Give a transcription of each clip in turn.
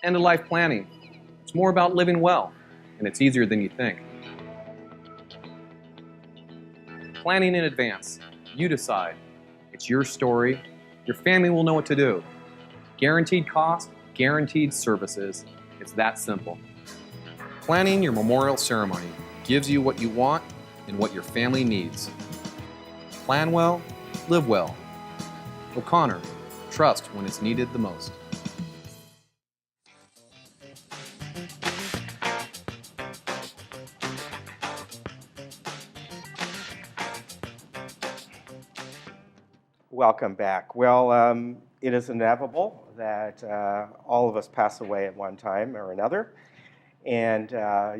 End-of-life planning. It's more about living well, and it's easier than you think. Planning in advance. You decide. It's your story. Your family will know what to do. Guaranteed cost, guaranteed services. It's that simple. Planning your memorial ceremony gives you what you want and what your family needs. Plan well, live well. O'Connor, trust when it's needed the most. Welcome back. Well, it is inevitable that all of us pass away at one time or another, and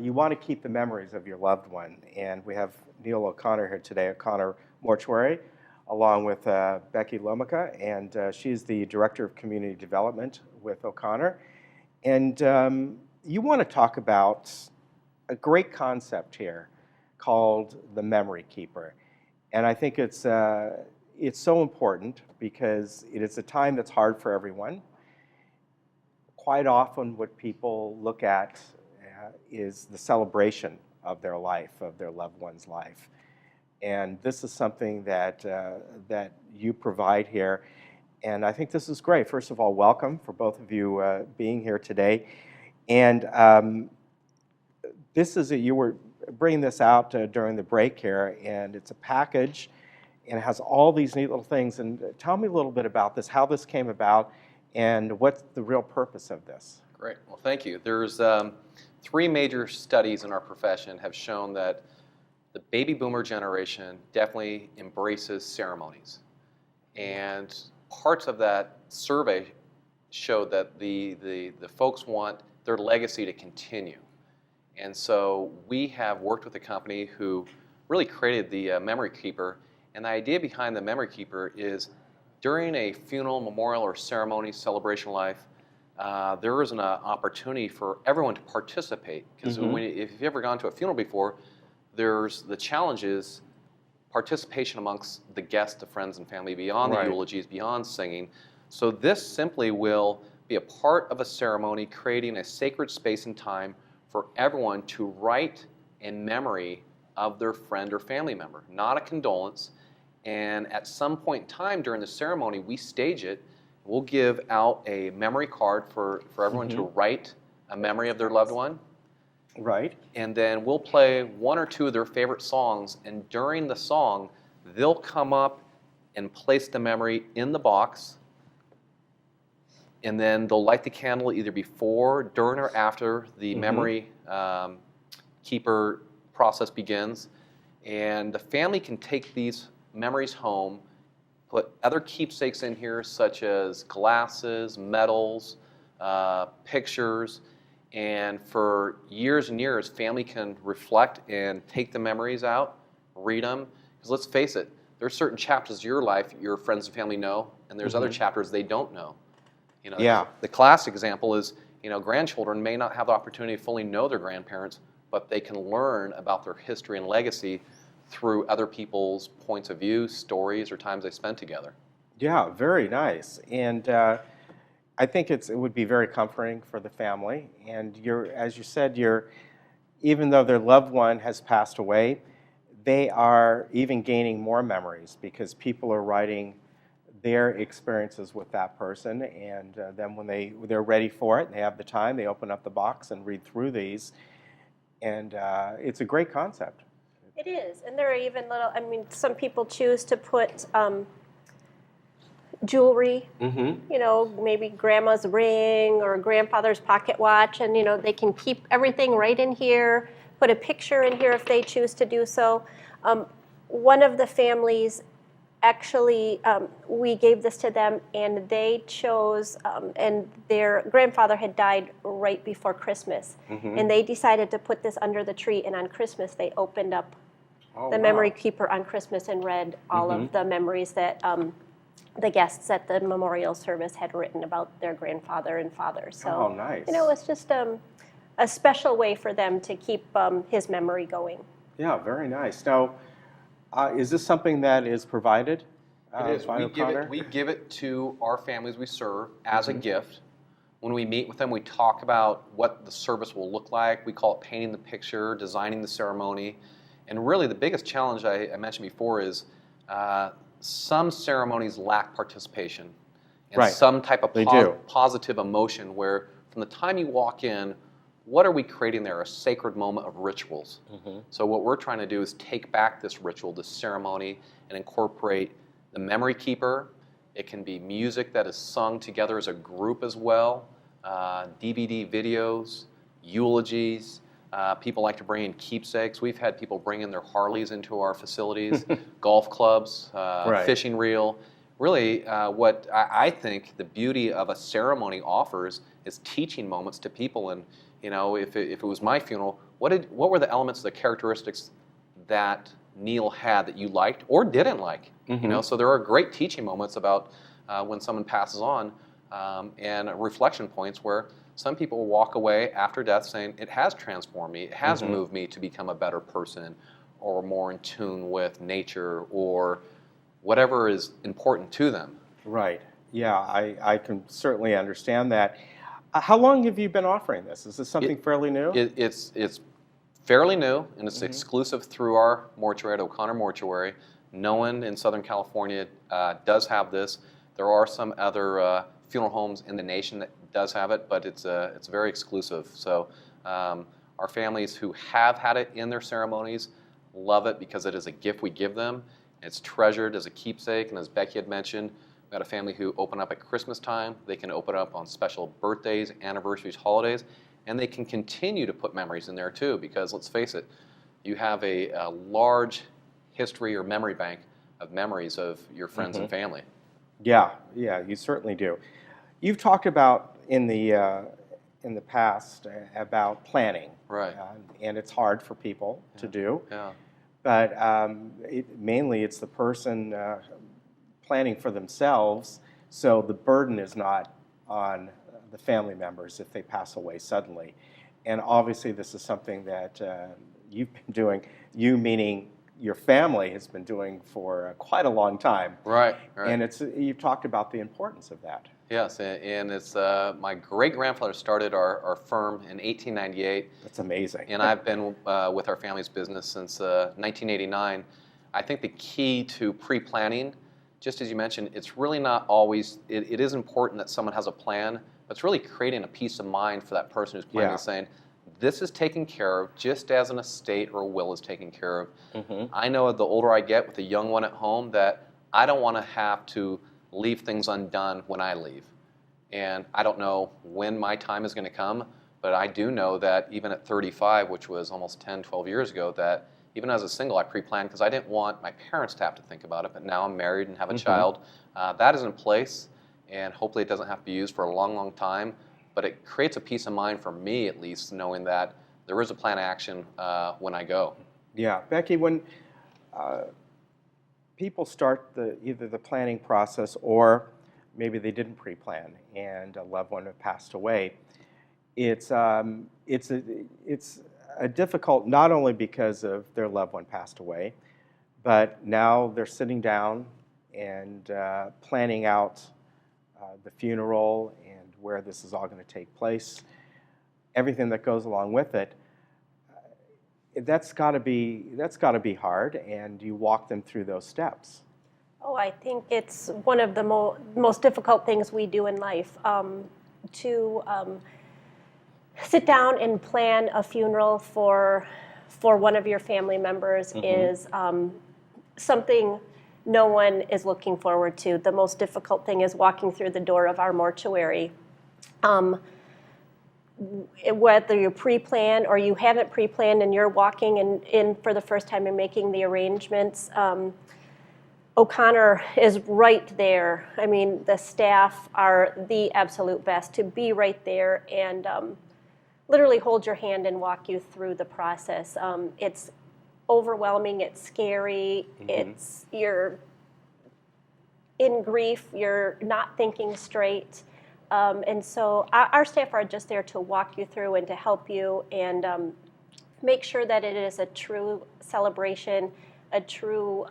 you want to keep the memories of your loved one. And we have Neil O'Connor here today, O'Connor Mortuary, along with Becky Lomica, and she's the Director of Community Development with O'Connor. And you want to talk about a great concept here called the Memory Keeper. And I think it's so important because it is a time that's hard for everyone. Quite often what people look at is the celebration of their life, of their loved one's life. And this is something that you provide here. And I think this is great. First of all, welcome for both of you being here today. And you were bringing this out during the break here, and it's a package. And it has all these neat little things. And tell me a little bit about this, how this came about, and what's the real purpose of this? Great. Well, thank you. There's 3 major studies in our profession have shown that the baby boomer generation definitely embraces ceremonies. And parts of that survey showed that the folks want their legacy to continue. And so we have worked with a company who really created the Memory Keeper. And the idea behind the Memory Keeper is during a funeral, memorial, or ceremony, celebration of life, there is an opportunity for everyone to participate. Because if you've ever gone to a funeral before, there's the challenge is participation amongst the guests, the friends and family, beyond the eulogies, beyond singing. So this simply will be a part of a ceremony, creating a sacred space and time for everyone to write in memory of their friend or family member, not a condolence. And at some point in time during the ceremony, we stage it. We'll give out a memory card for everyone to write a memory of their loved one. Right. And then we'll play 1 or 2 of their favorite songs. And during the song, they'll come up and place the memory in the box. And then they'll light the candle either before, during, or after the memory keeper process begins. And the family can take these memories home, put other keepsakes in here such as glasses, medals, pictures, and for years and years, family can reflect and take the memories out, read them. Because let's face it, there's certain chapters of your life your friends and family know, and there's other chapters they don't know. You know, the classic example is, grandchildren may not have the opportunity to fully know their grandparents, but they can learn about their history and legacy through other people's points of view, stories, or times they spent together. Yeah, very nice. And I think it would be very comforting for the family. And as you said, even though their loved one has passed away, they are even gaining more memories because people are writing their experiences with that person. And then when they're ready for it, they have the time, they open up the box and read through these. And it's a great concept. It is, and there are even some people choose to put jewelry, maybe grandma's ring or grandfather's pocket watch, and they can keep everything right in here, put a picture in here if they choose to do so. One of the families, actually, we gave this to them, and they chose, and their grandfather had died right before Christmas, and they decided to put this under the tree, and on Christmas they opened up the Memory Keeper on Christmas and read all of the memories that the guests at the memorial service had written about their grandfather and father. So, nice. It's just a special way for them to keep his memory going. Yeah, very nice. Now, is this something that is provided? It is. We give it to our families we serve as a gift. When we meet with them, we talk about what the service will look like. We call it painting the picture, designing the ceremony. And really the biggest challenge I mentioned before is some ceremonies lack participation and Right. some type of They do. positive emotion where from the time you walk in, what are we creating there? A sacred moment of rituals. So what we're trying to do is take back this ritual, this ceremony, and incorporate the memory keeper. It can be music that is sung together as a group as well, DVD videos, eulogies. People like to bring in keepsakes. We've had people bring in their Harleys into our facilities, golf clubs, Right. fishing reel. Really, what I think the beauty of a ceremony offers is teaching moments to people. And if it was my funeral, what were the elements, the characteristics that Neil had that you liked or didn't like? So there are great teaching moments about when someone passes on, and reflection points where some people walk away after death saying, it has transformed me, it has moved me to become a better person or more in tune with nature or whatever is important to them. Right. Yeah, I can certainly understand that. How long have you been offering this? Is this something fairly new? It's fairly new, and it's exclusive through our mortuary at O'Connor Mortuary. No one in Southern California does have this. There are some other funeral homes in the nation that does have it, but it's very exclusive. So our families who have had it in their ceremonies love it because it is a gift we give them. It's treasured as a keepsake, and as Becky had mentioned, we've got a family who open up at Christmas time. They can open up on special birthdays, anniversaries, holidays, and they can continue to put memories in there too because, let's face it, you have a large history or memory bank of memories of your friends and family. Yeah, you certainly do. You've talked about in the past about planning, Right. And it's hard for people to do. Yeah. But mainly it's the person planning for themselves, so the burden is not on the family members if they pass away suddenly. And obviously this is something that you've been doing, you meaning your family has been doing for quite a long time. Right. And you've talked about the importance of that. Yes, and it's my great-grandfather started our firm in 1898. That's amazing. And I've been with our family's business since 1989. I think the key to pre-planning, just as you mentioned, it's really not always, it is important that someone has a plan, but it's really creating a peace of mind for that person who's planning, saying, this is taken care of just as an estate or a will is taken care of. I know the older I get with a young one at home that I don't want to have to leave things undone when I leave. And I don't know when my time is going to come, but I do know that even at 35, which was almost 10, 12 years ago, that even as a single, I pre-planned because I didn't want my parents to have to think about it, but now I'm married and have a child. That is in place, and hopefully it doesn't have to be used for a long, long time, but it creates a peace of mind for me, at least, knowing that there is a plan of action when I go. Yeah. Becky, when people start either the planning process or maybe they didn't pre-plan and a loved one had passed away, it's a difficult, not only because of their loved one passed away, but now they're sitting down and planning out the funeral and where this is all going to take place, everything that goes along with it. That's got to be hard, and you walk them through those steps. Oh, I think it's one of the most difficult things we do in life, to sit down and plan a funeral for one of your family members is something no one is looking forward to. The most difficult thing is walking through the door of our mortuary. Whether you pre-plan or you haven't pre-planned and you're walking in for the first time and making the arrangements, O'Connor is right there. I mean, the staff are the absolute best to be right there and literally hold your hand and walk you through the process. It's overwhelming, it's scary, you're in grief, you're not thinking straight. And so our staff are just there to walk you through and to help you and make sure that it is a true celebration, a true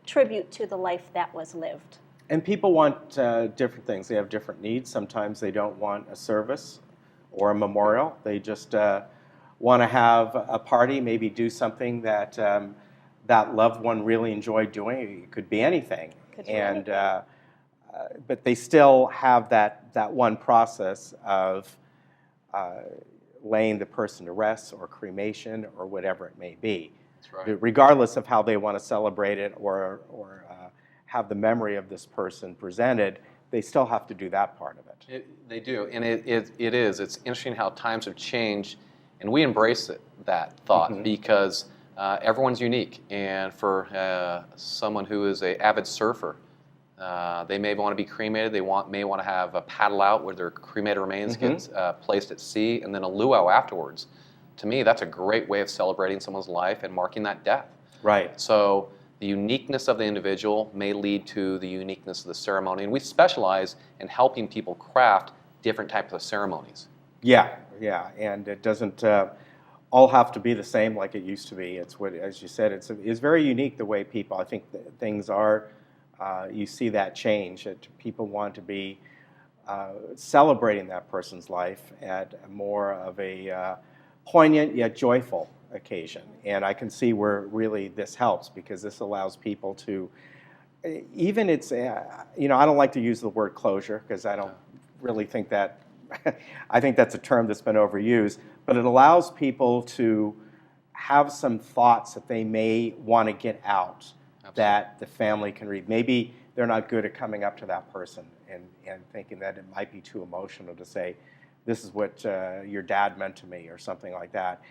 tribute to the life that was lived. And people want different things. They have different needs. Sometimes they don't want a service or a memorial. They just want to have a party, maybe do something that that loved one really enjoyed doing. It could be anything. But they still have that one process of laying the person to rest or cremation or whatever it may be. That's right. Regardless of how they want to celebrate it or have the memory of this person presented, they still have to do that part of it. They do, and it's interesting how times have changed, and we embrace that thought because everyone's unique. And for someone who is an avid surfer, they may want to be cremated. They may want to have a paddle out where their cremated remains get placed at sea, and then a luau afterwards. To me, that's a great way of celebrating someone's life and marking that death. Right. So the uniqueness of the individual may lead to the uniqueness of the ceremony, and we specialize in helping people craft different types of ceremonies. Yeah, and it doesn't all have to be the same like it used to be. It's what, as you said, it's very unique the way people. I think things are. You see that change. That people want to be celebrating that person's life at more of a poignant yet joyful occasion. And I can see where really this helps, because this allows people to, even I don't like to use the word closure because I don't really think that, I think that's a term that's been overused, but it allows people to have some thoughts that they may want to get out. Absolutely. That the family can read. Maybe they're not good at coming up to that person and thinking that it might be too emotional to say, this is what your dad meant to me, or something like that.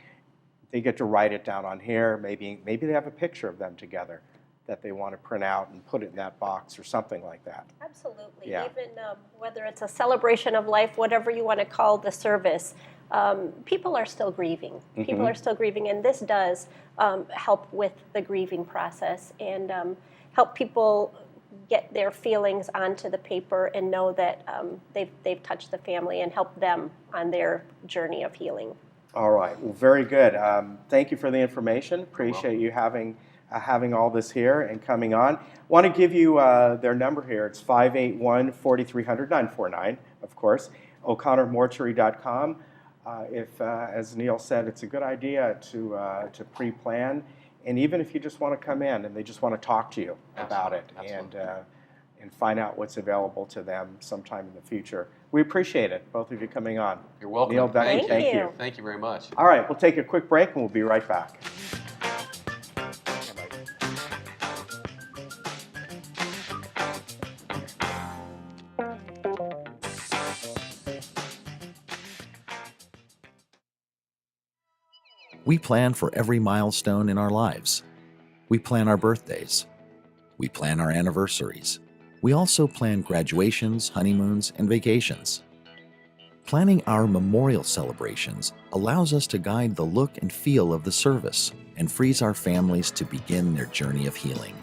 They get to write it down on here. Maybe they have a picture of them together that they want to print out and put it in that box or something like that. Absolutely. Yeah. Even whether it's a celebration of life, whatever you want to call the service, people are still grieving. People are still grieving, and this does help with the grieving process and help people get their feelings onto the paper and know that they've touched the family and help them on their journey of healing. All right. Well, very good. Thank you for the information. Appreciate you having all this here and coming on. Want to give you their number here. It's 581-4300-949, of course, o'connormortuary.com. If, as Neil said, it's a good idea to pre-plan, and even if you just want to come in and they just want to talk to you about it and find out what's available to them sometime in the future. We appreciate it, both of you coming on. You're welcome. Neil, Becky, thank you. Thank you very much. All right, we'll take a quick break and we'll be right back. We plan for every milestone in our lives. We plan our birthdays. We plan our anniversaries. We also plan graduations, honeymoons, and vacations. Planning our memorial celebrations allows us to guide the look and feel of the service and frees our families to begin their journey of healing.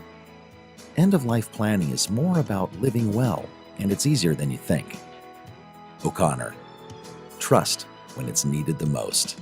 End-of-life planning is more about living well, and it's easier than you think. O'Connor. Trust when it's needed the most.